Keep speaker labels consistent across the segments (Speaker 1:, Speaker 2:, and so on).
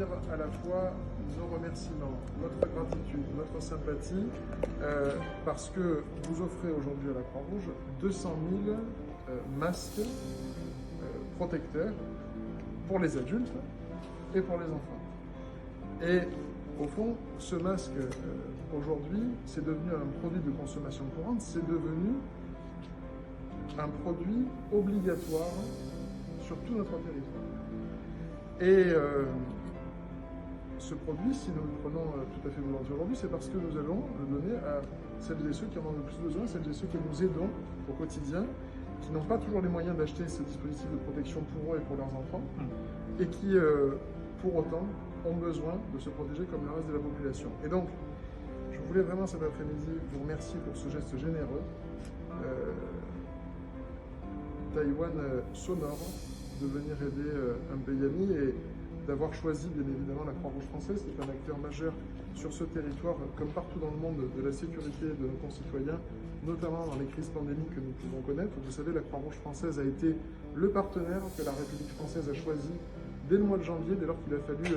Speaker 1: dire à la fois nos remerciements, notre gratitude, notre sympathie, parce que vous offrez aujourd'hui à la Croix-Rouge 200 000 masques protecteurs pour les adultes et pour les enfants. Et au fond, ce masque, aujourd'hui, c'est devenu un produit de consommation courante, c'est devenu un produit obligatoire sur tout notre territoire. Et ce produit, si nous le prenons tout à fait volontiers aujourd'hui, c'est parce que nous allons le donner à celles et ceux qui en ont le plus besoin, celles et ceux que nous aidons au quotidien, qui n'ont pas toujours les moyens d'acheter ce dispositif de protection pour eux et pour leurs enfants, et qui, pour autant, ont besoin de se protéger comme le reste de la population. Et donc, je voulais vraiment cet après-midi vous remercier pour ce geste généreux. Taïwan s'honore de venir aider un pays ami et d'avoir choisi bien évidemment la Croix-Rouge française, qui est un acteur majeur sur ce territoire, comme partout dans le monde, de la sécurité de nos concitoyens, notamment dans les crises pandémiques que nous pouvons connaître. Vous savez, la Croix-Rouge française a été le partenaire que la République française a choisi dès le mois de janvier, dès lors qu'il a fallu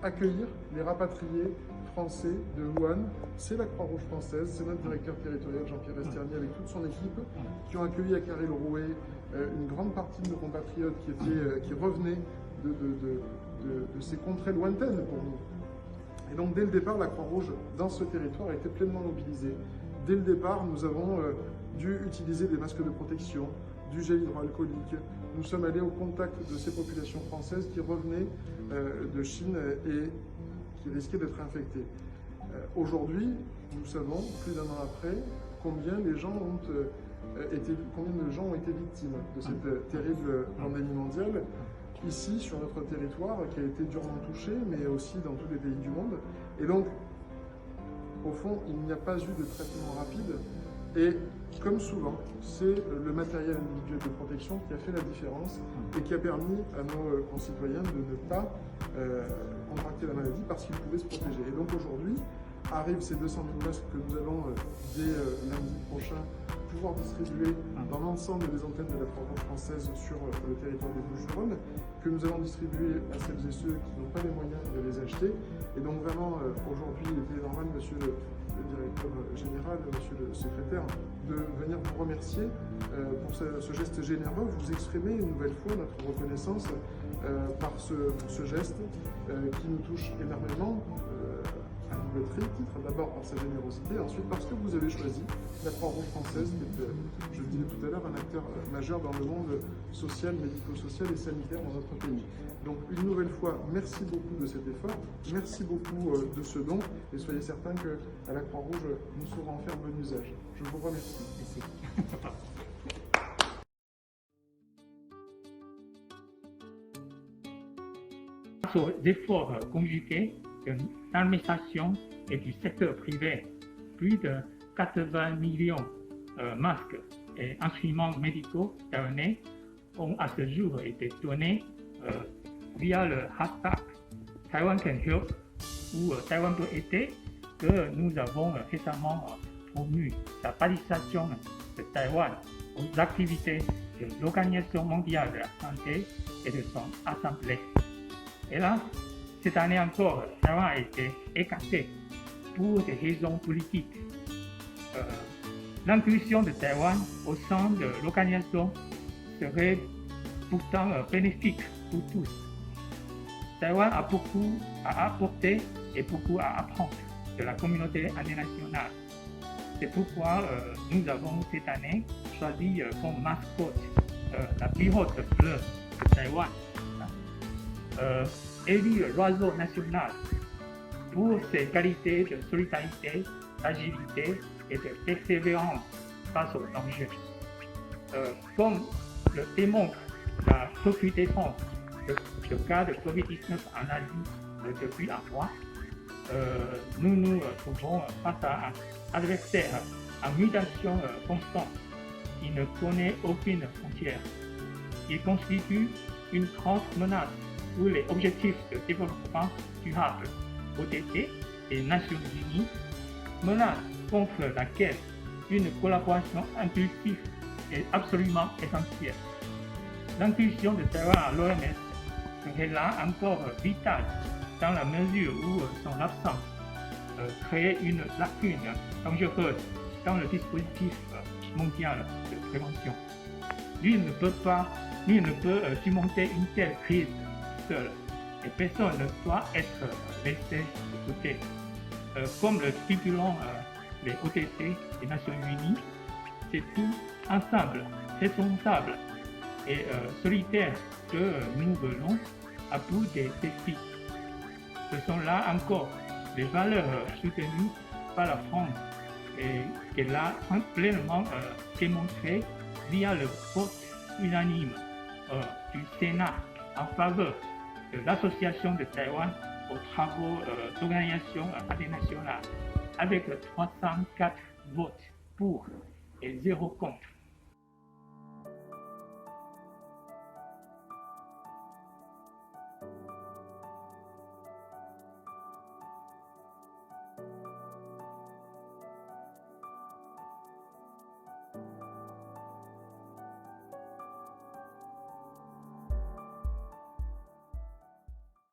Speaker 1: accueillir les rapatriés français de Wuhan. C'est la Croix-Rouge française, c'est notre directeur territorial Jean-Pierre Esternier avec toute son équipe qui ont accueilli à Carré-le-Rouet une grande partie de nos compatriotes qui revenaient de ces contrées lointaines pour nous. Et donc dès le départ, la Croix-Rouge dans ce territoire a été pleinement mobilisée. Dès le départ, nous avons dû utiliser des masques de protection, du gel hydroalcoolique. Nous sommes allés au contact de ces populations françaises qui revenaient de Chine et qui risquaient d'être infectées. Aujourd'hui, nous savons, plus d'un an après, combien de gens ont été victimes de cette terrible pandémie mondiale, ici sur notre territoire, qui a été durement touché, mais aussi dans tous les pays du monde. Et donc, au fond, il n'y a pas eu de traitement rapide. Et comme souvent, c'est le matériel individuel de protection qui a fait la différence et qui a permis à nos concitoyens de ne pas contracter la maladie parce qu'ils pouvaient se protéger. Et donc aujourd'hui, arrivent ces 200 000 masques que nous allons, dès lundi prochain, pouvoir distribuer dans l'ensemble des antennes de la Croix-Rouge française sur le territoire des Bouches-du-Rhône, que nous allons distribuer à celles et ceux qui n'ont pas les moyens de les acheter. Et donc vraiment, aujourd'hui, il était normal, monsieur le directeur général, monsieur le secrétaire, de venir vous remercier pour ce geste généreux, vous exprimer une nouvelle fois notre reconnaissance par ce geste qui nous touche énormément. À double titre, d'abord par sa générosité, ensuite parce que vous avez choisi la Croix-Rouge française, qui est, je le disais tout à l'heure, un acteur majeur dans le monde social, médico-social et sanitaire dans notre pays. Donc une nouvelle fois, merci beaucoup de cet effort, merci beaucoup de ce don, et soyez certains qu'à la Croix-Rouge, nous saurons en faire bon usage. Je vous remercie.
Speaker 2: Merci. Grâce aux efforts conjugués de l'administration et du secteur privé, plus de 80 millions de masques et instruments médicaux taïwanais ont à ce jour été donnés via le hashtag Taiwan Can Help ou Taïwan peut aider, que nous avons récemment promu la participation de Taïwan aux activités de l'Organisation mondiale de la santé et de son assemblée. Et là, cette année encore, Taïwan a été écarté pour des raisons politiques. L'inclusion de Taïwan au sein de l'organisation serait pourtant bénéfique pour tous. Taïwan a beaucoup à apporter et beaucoup à apprendre de la communauté internationale. C'est pourquoi nous avons cette année choisi comme mascotte la pirogue bleue de Taïwan. Élu l'oiseau national pour ses qualités de solidarité, d'agilité et de persévérance face aux dangers. Comme le démontre la recrudescence de cas de Covid-19 en Asie depuis un mois, nous nous trouvons face à un adversaire en mutation constante qui ne connaît aucune frontière. Il constitue une grande menace pour les objectifs de développement durable ODD des Nations Unies, menace contre laquelle une collaboration impulsive est absolument essentielle. L'inclusion de Taïwan à l'OMS serait là encore vitale dans la mesure où son absence créait une lacune dangereuse dans le dispositif mondial de prévention. Lui ne peut surmonter une telle crise seul et personne ne doit être laissé de côté. Comme le stipulent les OTT des Nations Unies, c'est tout ensemble, responsable et solitaire que nous venons à bout des défis. Ce sont là encore les valeurs soutenues par la France et qu'elle a pleinement démontré via le vote unanime du Sénat en faveur de l'association de Taïwan aux travaux d'organisation internationale avec 304 votes pour et 0 contre.